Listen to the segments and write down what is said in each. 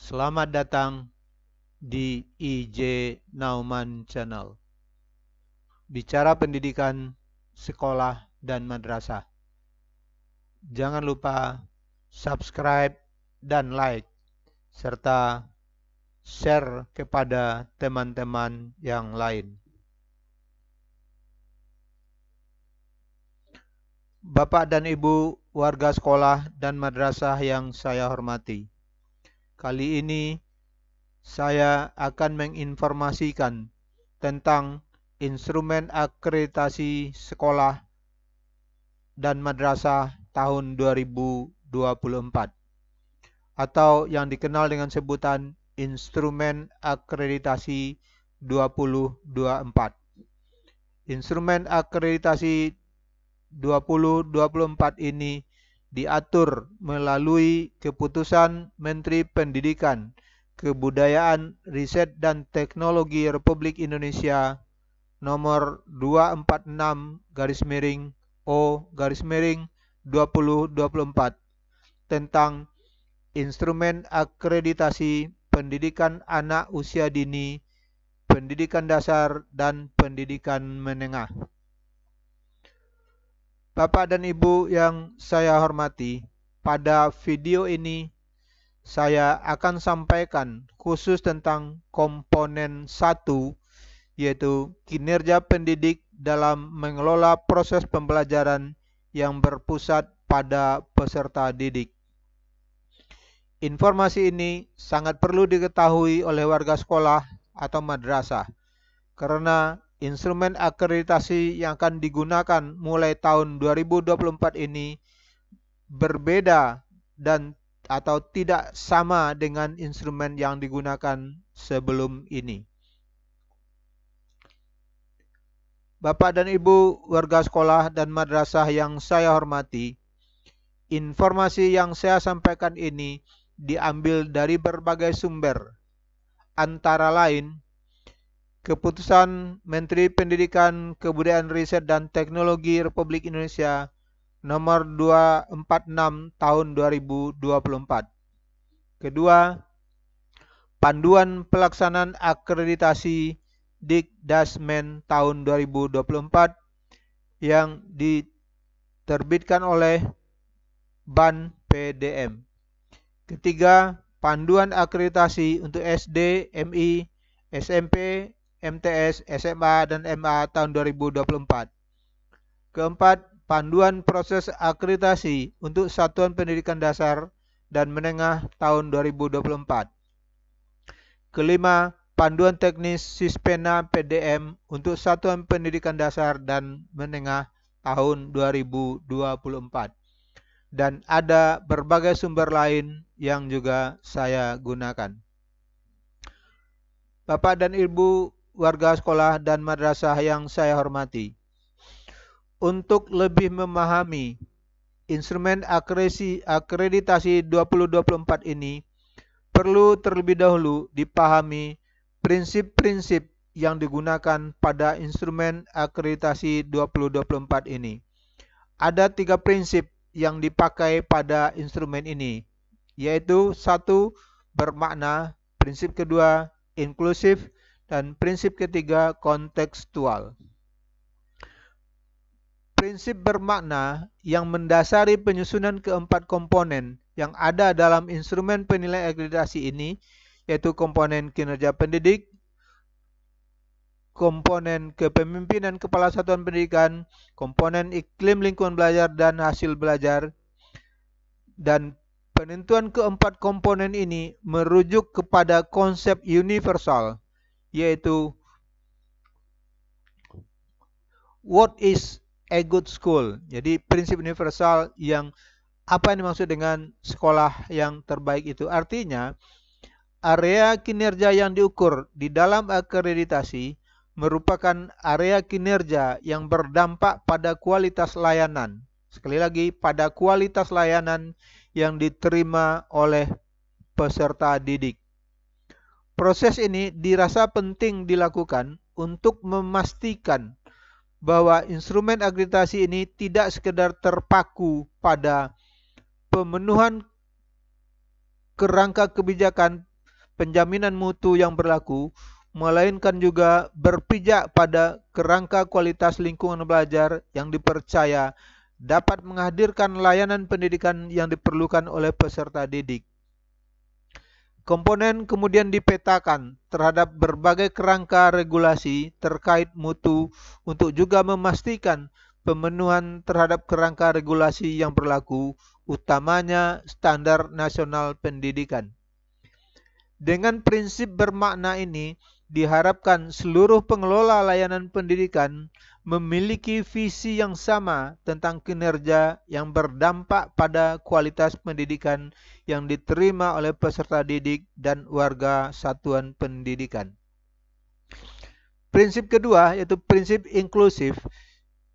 Selamat datang di IJ Nauman Channel. Bicara pendidikan, sekolah, dan madrasah. Jangan lupa subscribe dan like, serta share kepada teman-teman yang lain. Bapak dan Ibu warga sekolah dan madrasah yang saya hormati. Kali ini saya akan menginformasikan tentang instrumen akreditasi sekolah dan madrasah tahun 2024 atau yang dikenal dengan sebutan instrumen akreditasi 2024. Instrumen akreditasi 2024 ini diatur melalui keputusan Menteri Pendidikan, Kebudayaan, Riset dan Teknologi Republik Indonesia nomor 246-O/2024 tentang instrumen akreditasi pendidikan anak usia dini, pendidikan dasar, dan pendidikan menengah. Bapak dan Ibu yang saya hormati, pada video ini saya akan sampaikan khusus tentang komponen 1, yaitu kinerja pendidik dalam mengelola proses pembelajaran yang berpusat pada peserta didik. Informasi ini sangat perlu diketahui oleh warga sekolah atau madrasah, karena instrumen akreditasi yang akan digunakan mulai tahun 2024 ini berbeda dan atau tidak sama dengan instrumen yang digunakan sebelum ini. Bapak dan Ibu warga sekolah dan madrasah yang saya hormati, informasi yang saya sampaikan ini diambil dari berbagai sumber, antara lain Keputusan Menteri Pendidikan, Kebudayaan, Riset dan Teknologi Republik Indonesia nomor 246 tahun 2024. Kedua, Panduan Pelaksanaan Akreditasi Dikdasmen tahun 2024 yang diterbitkan oleh BAN PDM. Ketiga, Panduan Akreditasi untuk SD, MI, SMP, MTS, SMA, dan MA tahun 2024. Keempat, Panduan Proses Akreditasi untuk Satuan Pendidikan Dasar dan Menengah tahun 2024. Kelima, Panduan Teknis Sispena PDM untuk Satuan Pendidikan Dasar dan Menengah tahun 2024. Dan ada berbagai sumber lain yang juga saya gunakan. Bapak dan Ibu warga sekolah dan madrasah yang saya hormati, untuk lebih memahami instrumen akreditasi 2024 ini, perlu terlebih dahulu dipahami prinsip-prinsip yang digunakan pada instrumen akreditasi 2024 ini. Ada 3 prinsip yang dipakai pada instrumen ini, yaitu 1. Bermakna, prinsip kedua inklusif, dan prinsip ketiga kontekstual. Prinsip bermakna yang mendasari penyusunan keempat komponen yang ada dalam instrumen penilaian akreditasi ini, yaitu komponen kinerja pendidik, komponen kepemimpinan kepala satuan pendidikan, komponen iklim lingkungan belajar dan hasil belajar, dan penentuan keempat komponen ini merujuk kepada konsep universal, yaitu what is a good school. Jadi prinsip universal yang apa yang dimaksud dengan sekolah yang terbaik itu. Artinya area kinerja yang diukur di dalam akreditasi merupakan area kinerja yang berdampak pada kualitas layanan. Sekali lagi, pada kualitas layanan yang diterima oleh peserta didik. Proses ini dirasa penting dilakukan untuk memastikan bahwa instrumen akreditasi ini tidak sekedar terpaku pada pemenuhan kerangka kebijakan penjaminan mutu yang berlaku, melainkan juga berpijak pada kerangka kualitas lingkungan belajar yang dipercaya dapat menghadirkan layanan pendidikan yang diperlukan oleh peserta didik. Komponen kemudian dipetakan terhadap berbagai kerangka regulasi terkait mutu untuk juga memastikan pemenuhan terhadap kerangka regulasi yang berlaku, utamanya standar nasional pendidikan. Dengan prinsip bermakna ini, diharapkan seluruh pengelola layanan pendidikan memiliki visi yang sama tentang kinerja yang berdampak pada kualitas pendidikan yang diterima oleh peserta didik dan warga satuan pendidikan. Prinsip kedua yaitu prinsip inklusif,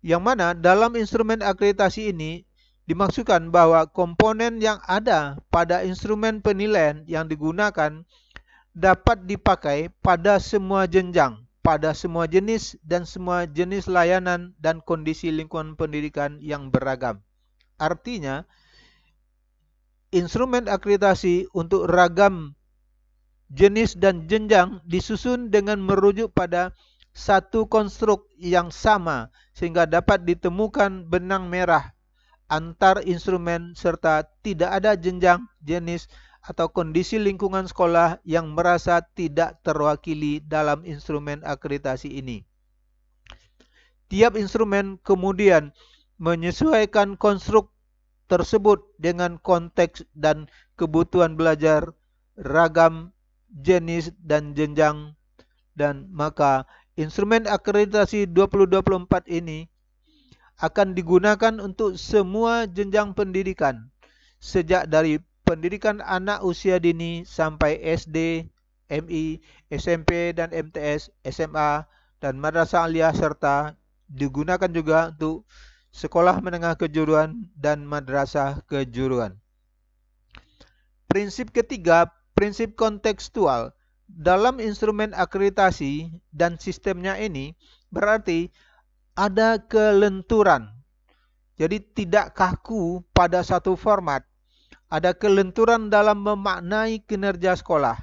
yang mana dalam instrumen akreditasi ini dimaksudkan bahwa komponen yang ada pada instrumen penilaian yang digunakan dapat dipakai pada semua jenjang, pada semua jenis dan semua jenis layanan dan kondisi lingkungan pendidikan yang beragam. Artinya, instrumen akreditasi untuk ragam jenis dan jenjang disusun dengan merujuk pada satu konstruk yang sama sehingga dapat ditemukan benang merah antar instrumen serta tidak ada jenjang, jenis, atau kondisi lingkungan sekolah yang merasa tidak terwakili dalam instrumen akreditasi ini. Tiap instrumen kemudian menyesuaikan konstruk tersebut dengan konteks dan kebutuhan belajar, ragam jenis dan jenjang, dan maka instrumen akreditasi 2024 ini akan digunakan untuk semua jenjang pendidikan, sejak dari pendidikan anak usia dini sampai SD, MI, SMP dan MTS, SMA dan madrasah aliyah, serta digunakan juga untuk sekolah menengah kejuruan dan madrasah kejuruan. Prinsip ketiga, prinsip kontekstual. Dalam instrumen akreditasi dan sistemnya ini berarti ada kelenturan. Jadi tidak kaku pada satu format. Ada kelenturan dalam memaknai kinerja sekolah.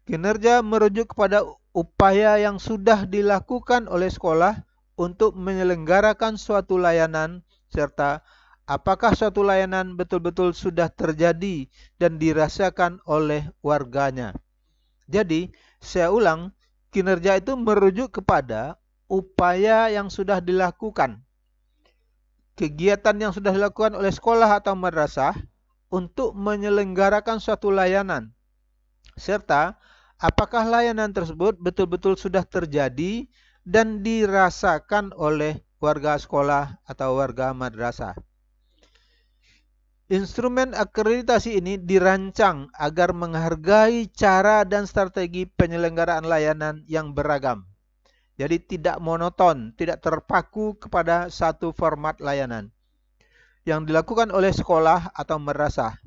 Kinerja merujuk kepada upaya yang sudah dilakukan oleh sekolah untuk menyelenggarakan suatu layanan, serta apakah suatu layanan betul-betul sudah terjadi dan dirasakan oleh warganya. Jadi, saya ulang, kinerja itu merujuk kepada upaya yang sudah dilakukan, kegiatan yang sudah dilakukan oleh sekolah atau madrasah untuk menyelenggarakan suatu layanan, serta apakah layanan tersebut betul-betul sudah terjadi dan dirasakan oleh warga sekolah atau warga madrasah. Instrumen akreditasi ini dirancang agar menghargai cara dan strategi penyelenggaraan layanan yang beragam. Jadi tidak monoton, tidak terpaku kepada satu format layanan yang dilakukan oleh sekolah atau madrasah,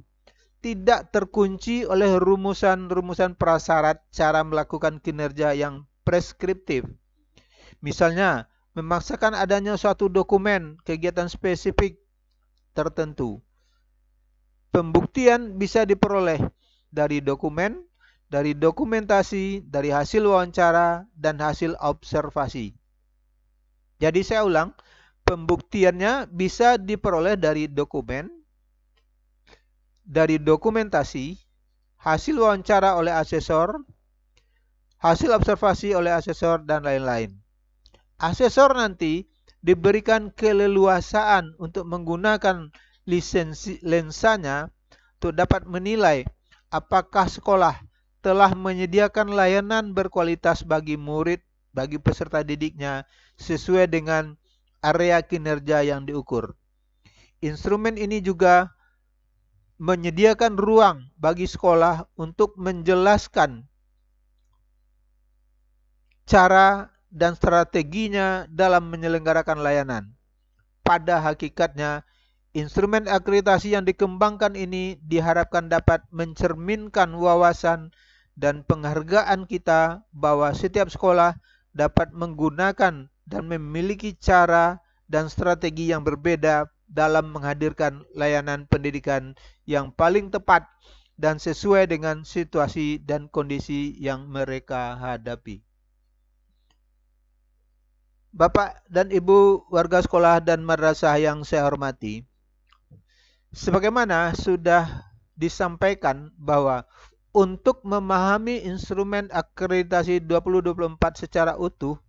tidak terkunci oleh rumusan-rumusan prasyarat cara melakukan kinerja yang preskriptif. Misalnya, memaksakan adanya suatu dokumen kegiatan spesifik tertentu. Pembuktian bisa diperoleh dari dokumen, dari dokumentasi, dari hasil wawancara, dan hasil observasi. Jadi saya ulang, pembuktiannya bisa diperoleh dari dokumen, dari dokumentasi, hasil wawancara oleh asesor, hasil observasi oleh asesor, dan lain-lain. Asesor nanti diberikan keleluasaan untuk menggunakan lensanya untuk dapat menilai apakah sekolah telah menyediakan layanan berkualitas bagi murid, bagi peserta didiknya sesuai dengan area kinerja yang diukur. Instrumen ini juga menyediakan ruang bagi sekolah untuk menjelaskan cara dan strateginya dalam menyelenggarakan layanan. Pada hakikatnya, instrumen akreditasi yang dikembangkan ini diharapkan dapat mencerminkan wawasan dan penghargaan kita bahwa setiap sekolah dapat menggunakan dan memiliki cara dan strategi yang berbeda dalam menghadirkan layanan pendidikan yang paling tepat dan sesuai dengan situasi dan kondisi yang mereka hadapi. Bapak dan Ibu warga sekolah dan madrasah yang saya hormati, sebagaimana sudah disampaikan bahwa untuk memahami instrumen akreditasi 2024 secara utuh,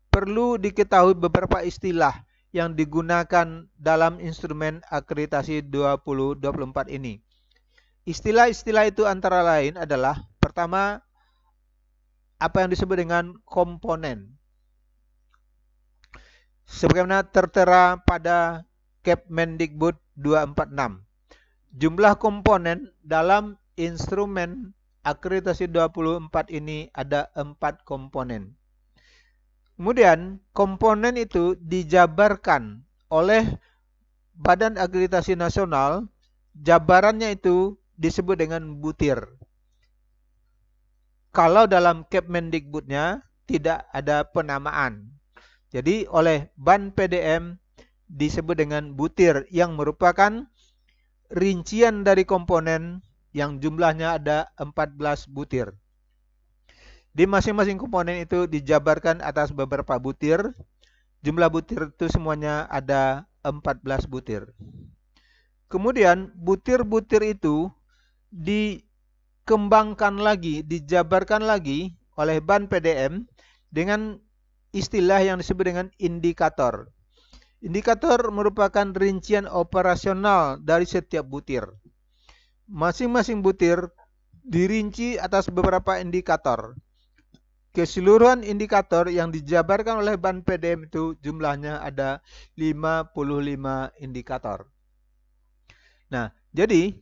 perlu diketahui beberapa istilah yang digunakan dalam instrumen akreditasi 2024 ini. Istilah-istilah itu antara lain adalah, pertama, apa yang disebut dengan komponen. Sebagaimana tertera pada Kepmendikbud 246. Jumlah komponen dalam instrumen akreditasi 24 ini ada 4 komponen. Kemudian komponen itu dijabarkan oleh Badan Akreditasi Nasional. Jabarannya itu disebut dengan butir. Kalau dalam Kepmendikbudnya tidak ada penamaan. Jadi oleh Ban PDM disebut dengan butir yang merupakan rincian dari komponen yang jumlahnya ada 14 butir. Di masing-masing komponen itu dijabarkan atas beberapa butir. Jumlah butir itu semuanya ada 14 butir. Kemudian butir-butir itu dikembangkan lagi, dijabarkan lagi oleh Ban PDM dengan istilah yang disebut dengan indikator. Indikator merupakan rincian operasional dari setiap butir. Masing-masing butir dirinci atas beberapa indikator. Keseluruhan indikator yang dijabarkan oleh Ban PDM itu jumlahnya ada 55 indikator. Nah, jadi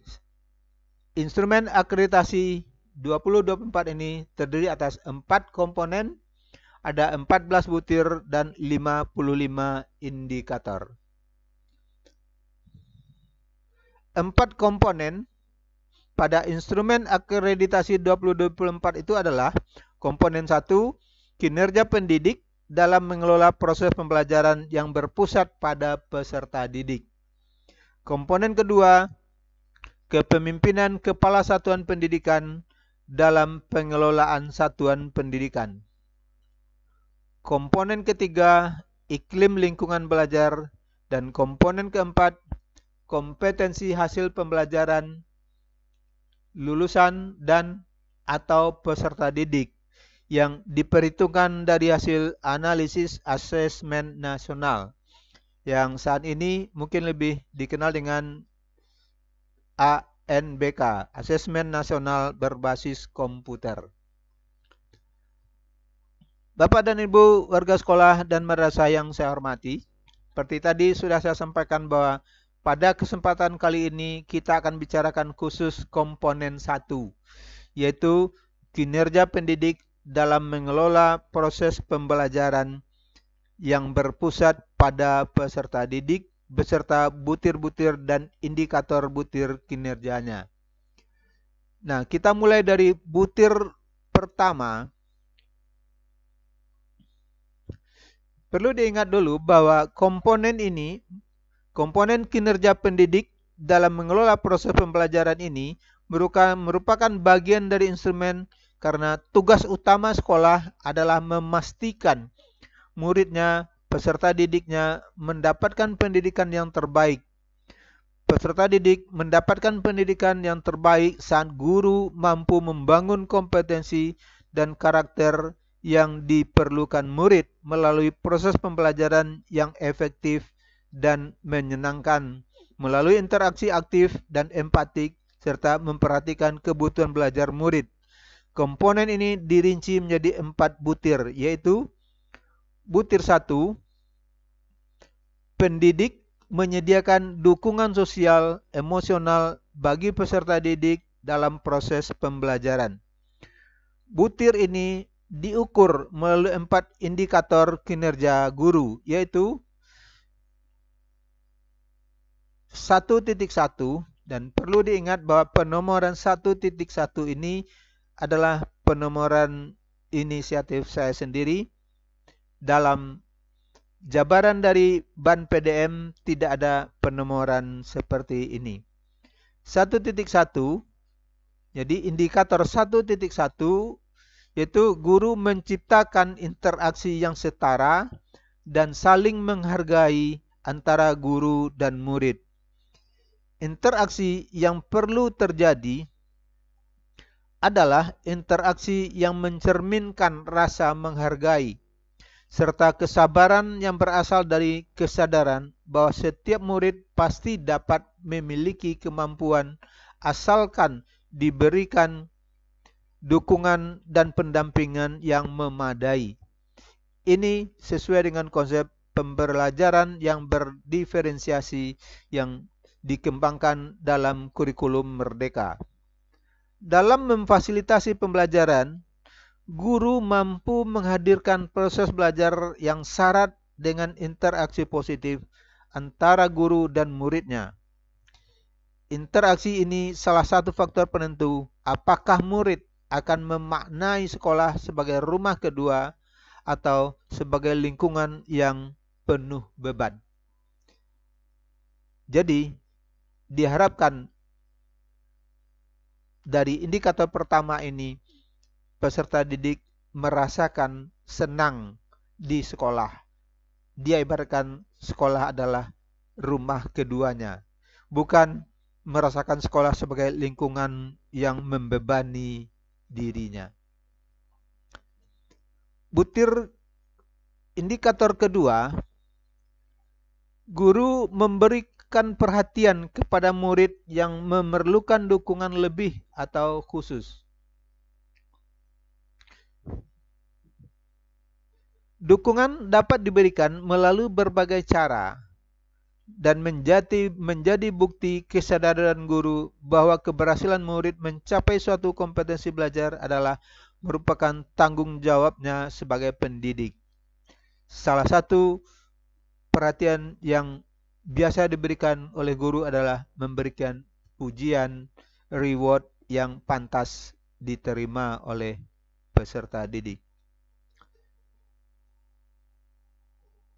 instrumen akreditasi 2024 ini terdiri atas 4 komponen, ada 14 butir dan 55 indikator. 4 komponen pada instrumen akreditasi 2024 itu adalah komponen 1, kinerja pendidik dalam mengelola proses pembelajaran yang berpusat pada peserta didik. Komponen kedua, kepemimpinan kepala satuan pendidikan dalam pengelolaan satuan pendidikan. Komponen ketiga, iklim lingkungan belajar. Dan komponen keempat, kompetensi hasil pembelajaran lulusan dan atau peserta didik yang diperhitungkan dari hasil analisis asesmen nasional yang saat ini mungkin lebih dikenal dengan ANBK, Asesmen Nasional Berbasis Komputer. Bapak dan Ibu warga sekolah dan madrasah yang saya hormati, seperti tadi sudah saya sampaikan bahwa pada kesempatan kali ini kita akan bicarakan khusus komponen 1, yaitu kinerja pendidik dalam mengelola proses pembelajaran yang berpusat pada peserta didik beserta butir-butir dan indikator butir kinerjanya. Nah, kita mulai dari butir pertama. Perlu diingat dulu bahwa komponen ini, komponen kinerja pendidik dalam mengelola proses pembelajaran ini merupakan bagian dari instrumen karena tugas utama sekolah adalah memastikan muridnya, peserta didiknya mendapatkan pendidikan yang terbaik. Peserta didik mendapatkan pendidikan yang terbaik saat guru mampu membangun kompetensi dan karakter yang diperlukan murid melalui proses pembelajaran yang efektif dan menyenangkan, melalui interaksi aktif dan empatik, serta memperhatikan kebutuhan belajar murid. Komponen ini dirinci menjadi 4 butir, yaitu butir 1, pendidik menyediakan dukungan sosial, emosional bagi peserta didik dalam proses pembelajaran. Butir ini diukur melalui 4 indikator kinerja guru, yaitu 1.1, dan perlu diingat bahwa penomoran 1.1 ini adalah penomoran inisiatif saya sendiri. Dalam jabaran dari Ban PDM tidak ada penomoran seperti ini. 1.1 Jadi indikator 1.1 yaitu guru menciptakan interaksi yang setara dan saling menghargai antara guru dan murid. Interaksi yang perlu terjadi adalah interaksi yang mencerminkan rasa menghargai, serta kesabaran yang berasal dari kesadaran bahwa setiap murid pasti dapat memiliki kemampuan asalkan diberikan dukungan dan pendampingan yang memadai. Ini sesuai dengan konsep pembelajaran yang berdiferensiasi yang dikembangkan dalam kurikulum Merdeka. Dalam memfasilitasi pembelajaran, guru mampu menghadirkan proses belajar yang syarat dengan interaksi positif antara guru dan muridnya. Interaksi ini salah satu faktor penentu apakah murid akan memaknai sekolah sebagai rumah kedua atau sebagai lingkungan yang penuh beban. Jadi, diharapkan dari indikator pertama ini, peserta didik merasakan senang di sekolah. Dia ibaratkan sekolah adalah rumah keduanya, bukan merasakan sekolah sebagai lingkungan yang membebani dirinya. Butir indikator kedua, guru memberikan perhatian kepada murid yang memerlukan dukungan lebih atau khusus. Dukungan dapat diberikan melalui berbagai cara dan menjadi bukti kesadaran guru bahwa keberhasilan murid mencapai suatu kompetensi belajar adalah merupakan tanggung jawabnya sebagai pendidik. Salah satu perhatian yang biasa diberikan oleh guru adalah memberikan pujian, reward yang pantas diterima oleh peserta didik.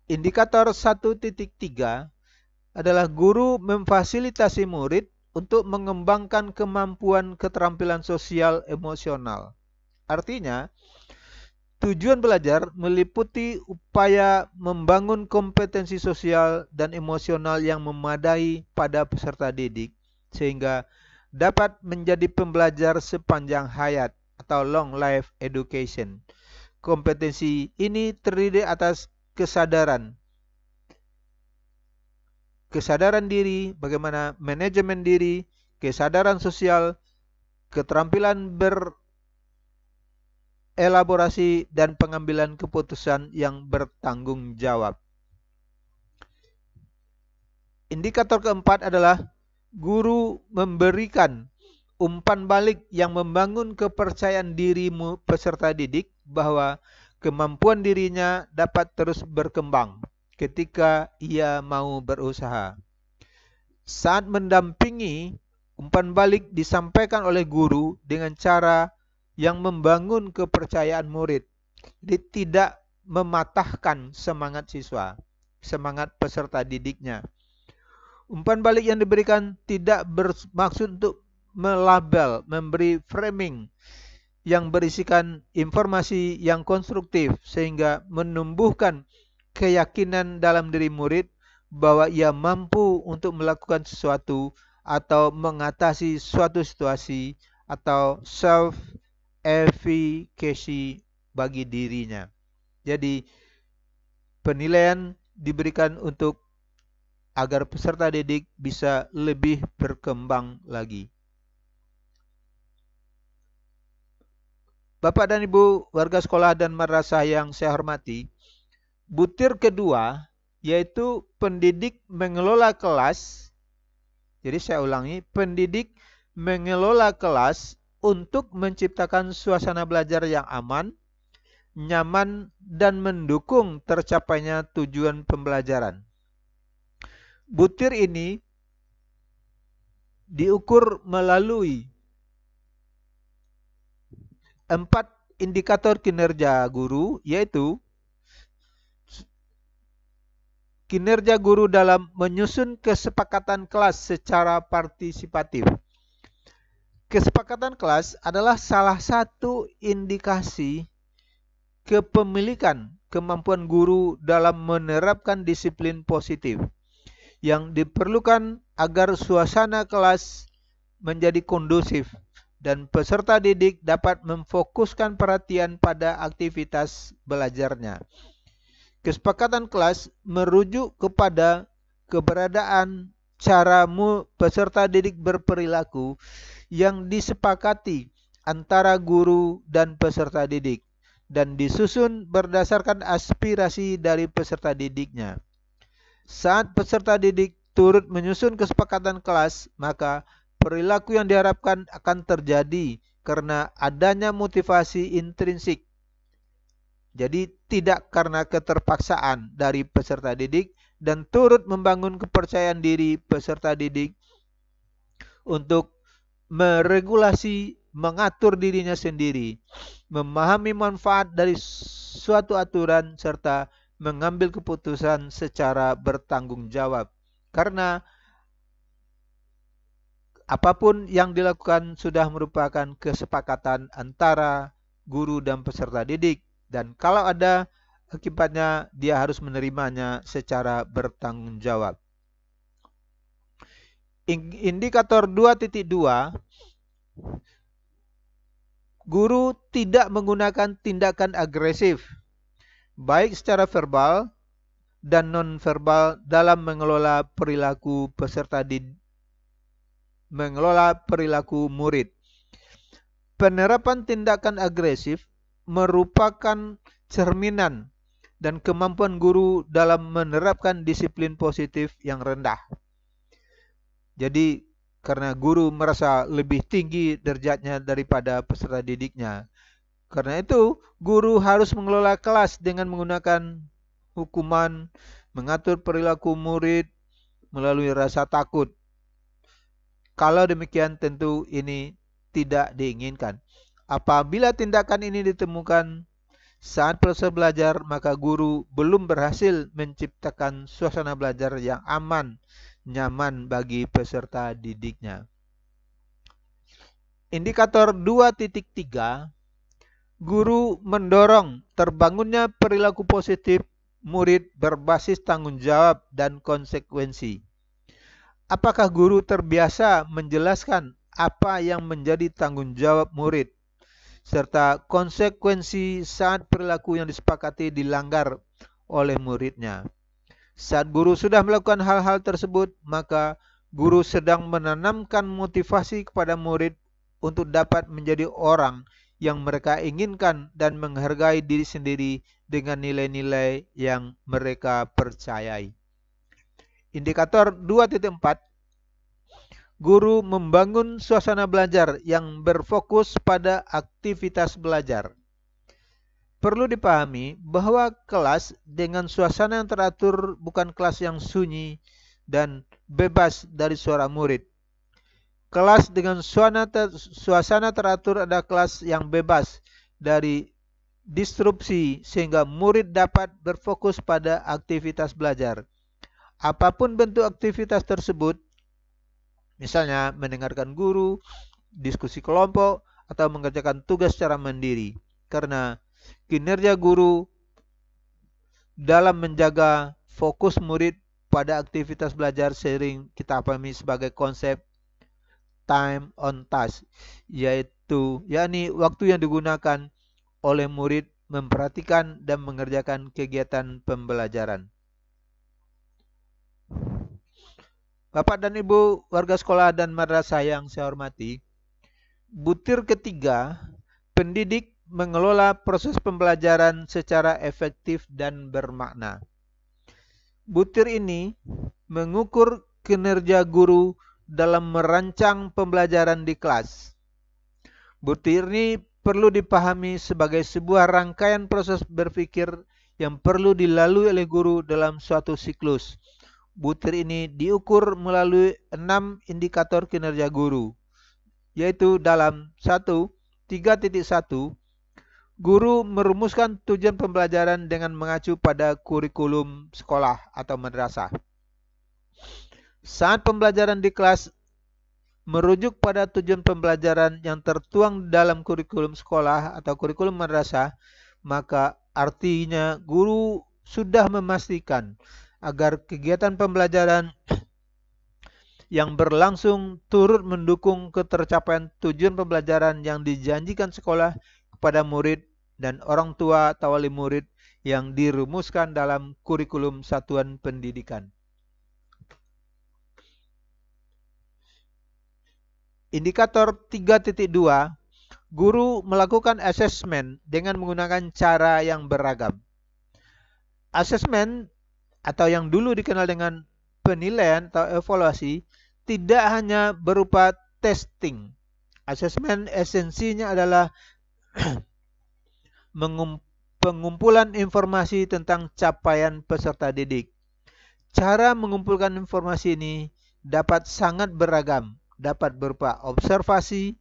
Indikator 1.3 adalah guru memfasilitasi murid untuk mengembangkan kemampuan keterampilan sosial emosional. Artinya, tujuan belajar meliputi upaya membangun kompetensi sosial dan emosional yang memadai pada peserta didik, sehingga dapat menjadi pembelajar sepanjang hayat atau long life education. Kompetensi ini terdiri atas kesadaran diri, bagaimana manajemen diri, kesadaran sosial, keterampilan berelaborasi, dan pengambilan keputusan yang bertanggung jawab. Indikator keempat adalah guru memberikan umpan balik yang membangun kepercayaan diri peserta didik bahwa kemampuan dirinya dapat terus berkembang ketika ia mau berusaha. Saat mendampingi, umpan balik disampaikan oleh guru dengan cara yang membangun kepercayaan murid. Jadi tidak mematahkan semangat siswa, semangat peserta didiknya. Umpan balik yang diberikan tidak bermaksud untuk melabel, memberi framing yang berisikan informasi yang konstruktif sehingga menumbuhkan keyakinan dalam diri murid bahwa ia mampu untuk melakukan sesuatu atau mengatasi suatu situasi atau self-efficacy bagi dirinya. Jadi penilaian diberikan untuk agar peserta didik bisa lebih berkembang lagi. Bapak dan Ibu warga sekolah dan madrasah yang saya hormati, butir kedua yaitu pendidik mengelola kelas. Jadi saya ulangi, pendidik mengelola kelas untuk menciptakan suasana belajar yang aman, nyaman, dan mendukung tercapainya tujuan pembelajaran. Butir ini diukur melalui 4 indikator kinerja guru, yaitu kinerja guru dalam menyusun kesepakatan kelas secara partisipatif. Kesepakatan kelas adalah salah satu indikasi kepemilikan kemampuan guru dalam menerapkan disiplin positif yang diperlukan agar suasana kelas menjadi kondusif dan peserta didik dapat memfokuskan perhatian pada aktivitas belajarnya. Kesepakatan kelas merujuk kepada keberadaan cara peserta didik berperilaku yang disepakati antara guru dan peserta didik dan disusun berdasarkan aspirasi dari peserta didiknya. Saat peserta didik turut menyusun kesepakatan kelas, maka perilaku yang diharapkan akan terjadi karena adanya motivasi intrinsik. Jadi tidak karena keterpaksaan dari peserta didik dan turut membangun kepercayaan diri peserta didik untuk meregulasi, mengatur dirinya sendiri, memahami manfaat dari suatu aturan, serta mengambil keputusan secara bertanggung jawab. Karena apapun yang dilakukan sudah merupakan kesepakatan antara guru dan peserta didik. Dan kalau ada akibatnya, dia harus menerimanya secara bertanggung jawab. Indikator 2.2, guru tidak menggunakan tindakan agresif, baik secara verbal dan non-verbal dalam mengelola perilaku peserta didik, mengelola perilaku murid. Penerapan tindakan agresif merupakan cerminan dan kemampuan guru dalam menerapkan disiplin positif yang rendah. Jadi karena guru merasa lebih tinggi derajatnya daripada peserta didiknya. Karena itu, guru harus mengelola kelas dengan menggunakan hukuman, mengatur perilaku murid melalui rasa takut. Kalau demikian tentu ini tidak diinginkan. Apabila tindakan ini ditemukan saat proses belajar, maka guru belum berhasil menciptakan suasana belajar yang aman, nyaman bagi peserta didiknya. Indikator 2.3, guru mendorong terbangunnya perilaku positif murid berbasis tanggung jawab dan konsekuensi. Apakah guru terbiasa menjelaskan apa yang menjadi tanggung jawab murid, serta konsekuensi saat perilaku yang disepakati dilanggar oleh muridnya? Saat guru sudah melakukan hal-hal tersebut, maka guru sedang menanamkan motivasi kepada murid untuk dapat menjadi orang yang mereka inginkan dan menghargai diri sendiri dengan nilai-nilai yang mereka percayai. Indikator 2.4, guru membangun suasana belajar yang berfokus pada aktivitas belajar. Perlu dipahami bahwa kelas dengan suasana yang teratur bukan kelas yang sunyi dan bebas dari suara murid. Kelas dengan suasana teratur adalah kelas yang bebas dari disrupsi sehingga murid dapat berfokus pada aktivitas belajar. Apapun bentuk aktivitas tersebut, misalnya mendengarkan guru, diskusi kelompok, atau mengerjakan tugas secara mandiri. Karena kinerja guru dalam menjaga fokus murid pada aktivitas belajar sering kita pahami sebagai konsep time on task, yakni waktu yang digunakan oleh murid memperhatikan dan mengerjakan kegiatan pembelajaran. Bapak dan Ibu warga sekolah dan madrasah yang saya hormati, butir ketiga, pendidik mengelola proses pembelajaran secara efektif dan bermakna. Butir ini mengukur kinerja guru dalam merancang pembelajaran di kelas. Butir ini perlu dipahami sebagai sebuah rangkaian proses berpikir yang perlu dilalui oleh guru dalam suatu siklus. Butir ini diukur melalui 6 indikator kinerja guru, yaitu dalam 3.1, guru merumuskan tujuan pembelajaran dengan mengacu pada kurikulum sekolah atau madrasah. Saat pembelajaran di kelas merujuk pada tujuan pembelajaran yang tertuang dalam kurikulum sekolah atau kurikulum madrasah, maka artinya guru sudah memastikan agar kegiatan pembelajaran yang berlangsung turut mendukung ketercapaian tujuan pembelajaran yang dijanjikan sekolah kepada murid dan orang tua atau wali murid yang dirumuskan dalam kurikulum satuan pendidikan. Indikator 3.2, guru melakukan asesmen dengan menggunakan cara yang beragam. Asesmen atau yang dulu dikenal dengan penilaian atau evaluasi tidak hanya berupa testing. Asesmen esensinya adalah pengumpulan informasi tentang capaian peserta didik. Cara mengumpulkan informasi ini dapat sangat beragam, dapat berupa observasi,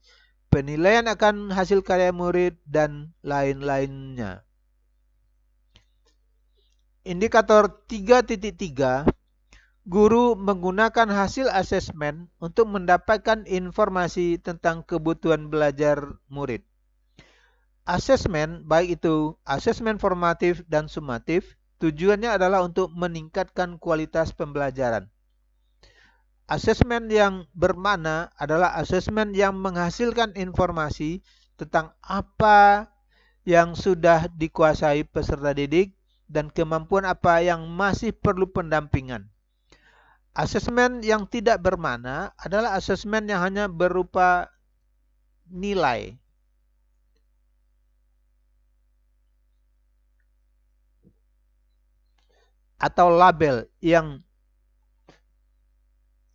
penilaian akan hasil karya murid, dan lain-lainnya. Indikator 3.3, guru menggunakan hasil asesmen untuk mendapatkan informasi tentang kebutuhan belajar murid. Asesmen, baik itu asesmen formatif dan sumatif, tujuannya adalah untuk meningkatkan kualitas pembelajaran. Asesmen yang bermakna adalah asesmen yang menghasilkan informasi tentang apa yang sudah dikuasai peserta didik dan kemampuan apa yang masih perlu pendampingan. Asesmen yang tidak bermakna adalah asesmen yang hanya berupa nilai. Atau label yang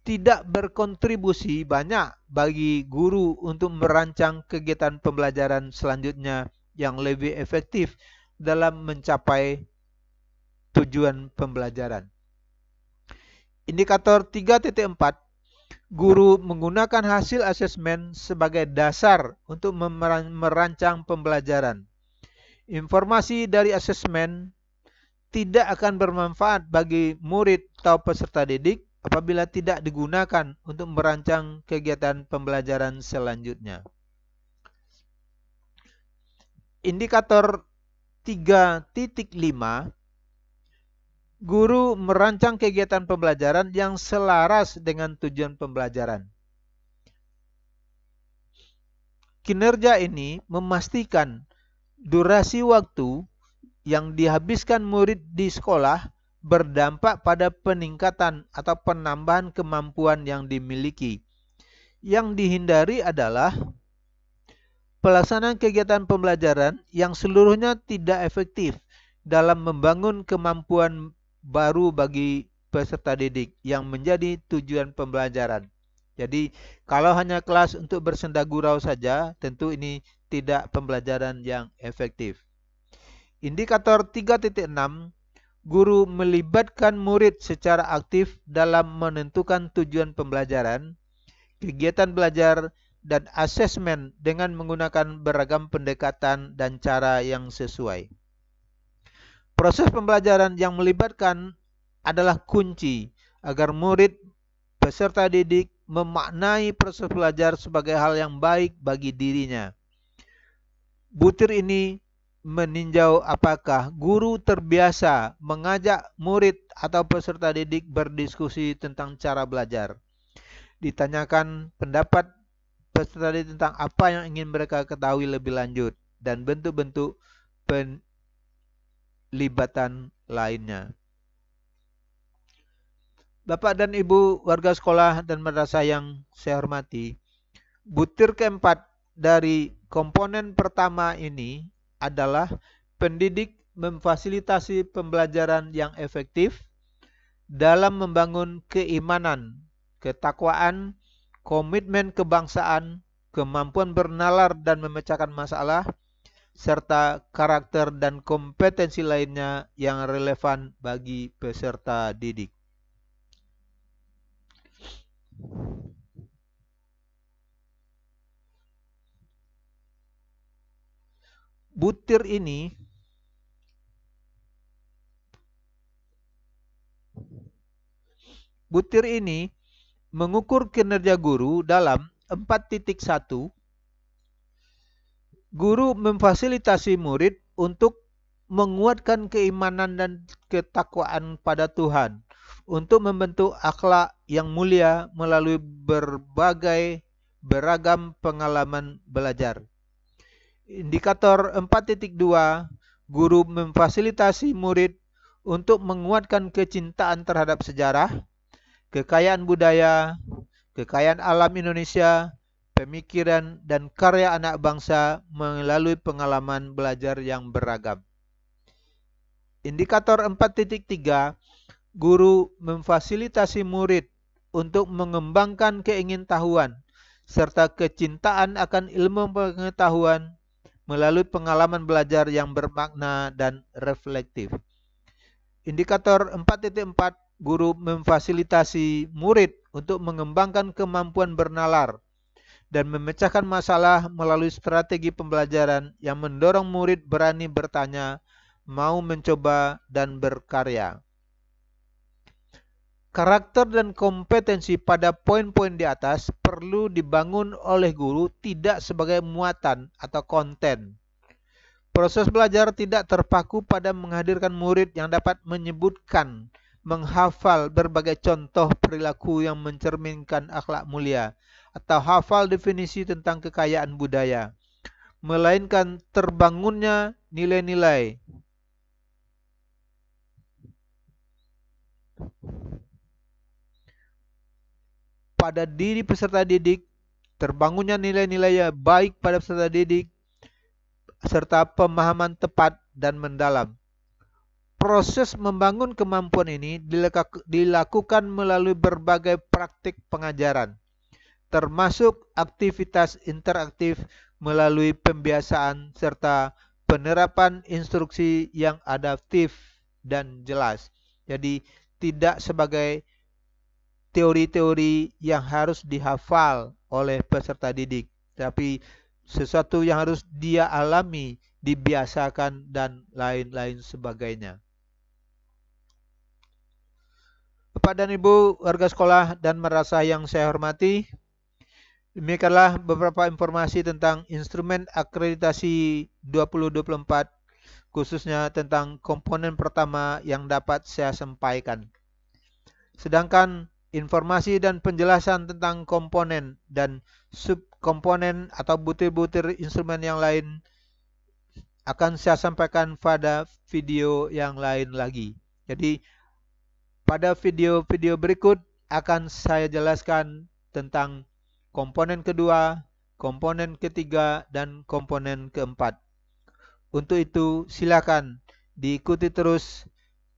tidak berkontribusi banyak bagi guru untuk merancang kegiatan pembelajaran selanjutnya yang lebih efektif dalam mencapai tujuan pembelajaran. Indikator 3.4, guru menggunakan hasil asesmen sebagai dasar untuk merancang pembelajaran. Informasi dari asesmen tidak akan bermanfaat bagi murid atau peserta didik apabila tidak digunakan untuk merancang kegiatan pembelajaran selanjutnya. Indikator 3.5, guru merancang kegiatan pembelajaran yang selaras dengan tujuan pembelajaran. Kinerja ini memastikan durasi waktu yang dihabiskan murid di sekolah berdampak pada peningkatan atau penambahan kemampuan yang dimiliki. Yang dihindari adalah pelaksanaan kegiatan pembelajaran yang seluruhnya tidak efektif dalam membangun kemampuan baru bagi peserta didik yang menjadi tujuan pembelajaran. Jadi, kalau hanya kelas untuk bersenda gurau saja, tentu ini tidak pembelajaran yang efektif. Indikator 3.6, guru melibatkan murid secara aktif dalam menentukan tujuan pembelajaran, kegiatan belajar, dan asesmen dengan menggunakan beragam pendekatan dan cara yang sesuai. Proses pembelajaran yang melibatkan adalah kunci agar murid peserta didik memaknai proses belajar sebagai hal yang baik bagi dirinya. Butir ini meninjau apakah guru terbiasa mengajak murid atau peserta didik berdiskusi tentang cara belajar. Ditanyakan pendapat peserta didik tentang apa yang ingin mereka ketahui lebih lanjut dan bentuk-bentuk penlibatan lainnya. Bapak dan Ibu warga sekolah dan madrasah yang saya hormati, butir keempat dari komponen pertama ini adalah pendidik memfasilitasi pembelajaran yang efektif dalam membangun keimanan, ketakwaan, komitmen kebangsaan, kemampuan bernalar dan memecahkan masalah, serta karakter dan kompetensi lainnya yang relevan bagi peserta didik. Butir ini mengukur kinerja guru dalam 4.1, guru memfasilitasi murid untuk menguatkan keimanan dan ketakwaan pada Tuhan, untuk membentuk akhlak yang mulia melalui beragam pengalaman belajar. Indikator 4.2, guru memfasilitasi murid untuk menguatkan kecintaan terhadap sejarah, kekayaan budaya, kekayaan alam Indonesia, pemikiran dan karya anak bangsa melalui pengalaman belajar yang beragam. Indikator 4.3, guru memfasilitasi murid untuk mengembangkan keingintahuan serta kecintaan akan ilmu pengetahuan melalui pengalaman belajar yang bermakna dan reflektif. Indikator 4.4, guru memfasilitasi murid untuk mengembangkan kemampuan bernalar dan memecahkan masalah melalui strategi pembelajaran yang mendorong murid berani bertanya, mau mencoba, dan berkarya. Karakter dan kompetensi pada poin-poin di atas perlu dibangun oleh guru tidak sebagai muatan atau konten. Proses belajar tidak terpaku pada menghadirkan murid yang dapat menyebutkan, menghafal berbagai contoh perilaku yang mencerminkan akhlak mulia, atau hafal definisi tentang kekayaan budaya, melainkan terbangunnya nilai-nilai pada diri peserta didik, terbangunnya nilai-nilai yang baik pada peserta didik, serta pemahaman tepat dan mendalam. Proses membangun kemampuan ini dilakukan melalui berbagai praktik pengajaran, termasuk aktivitas interaktif melalui pembiasaan serta penerapan instruksi yang adaptif dan jelas. Jadi tidak sebagai teori-teori yang harus dihafal oleh peserta didik, tapi sesuatu yang harus dia alami, dibiasakan, dan lain-lain sebagainya. Bapak dan Ibu warga sekolah dan merasa yang saya hormati, demikianlah beberapa informasi tentang instrumen akreditasi 2024, khususnya tentang komponen pertama yang dapat saya sampaikan. Sedangkan informasi dan penjelasan tentang komponen dan subkomponen atau butir-butir instrumen yang lain akan saya sampaikan pada video yang lain lagi. Jadi pada video-video berikut akan saya jelaskan tentang komponen kedua, komponen ketiga, dan komponen keempat. Untuk itu silakan diikuti terus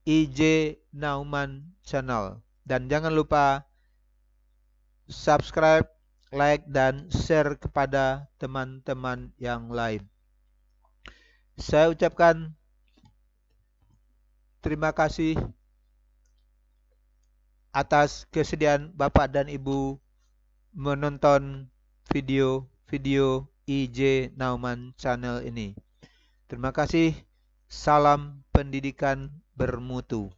IJ Nauman Channel. Dan jangan lupa subscribe, like, dan share kepada teman-teman yang lain. Saya ucapkan terima kasih atas kesediaan Bapak dan Ibu menonton video-video IJ Nauman Channel ini. Terima kasih. Salam pendidikan bermutu.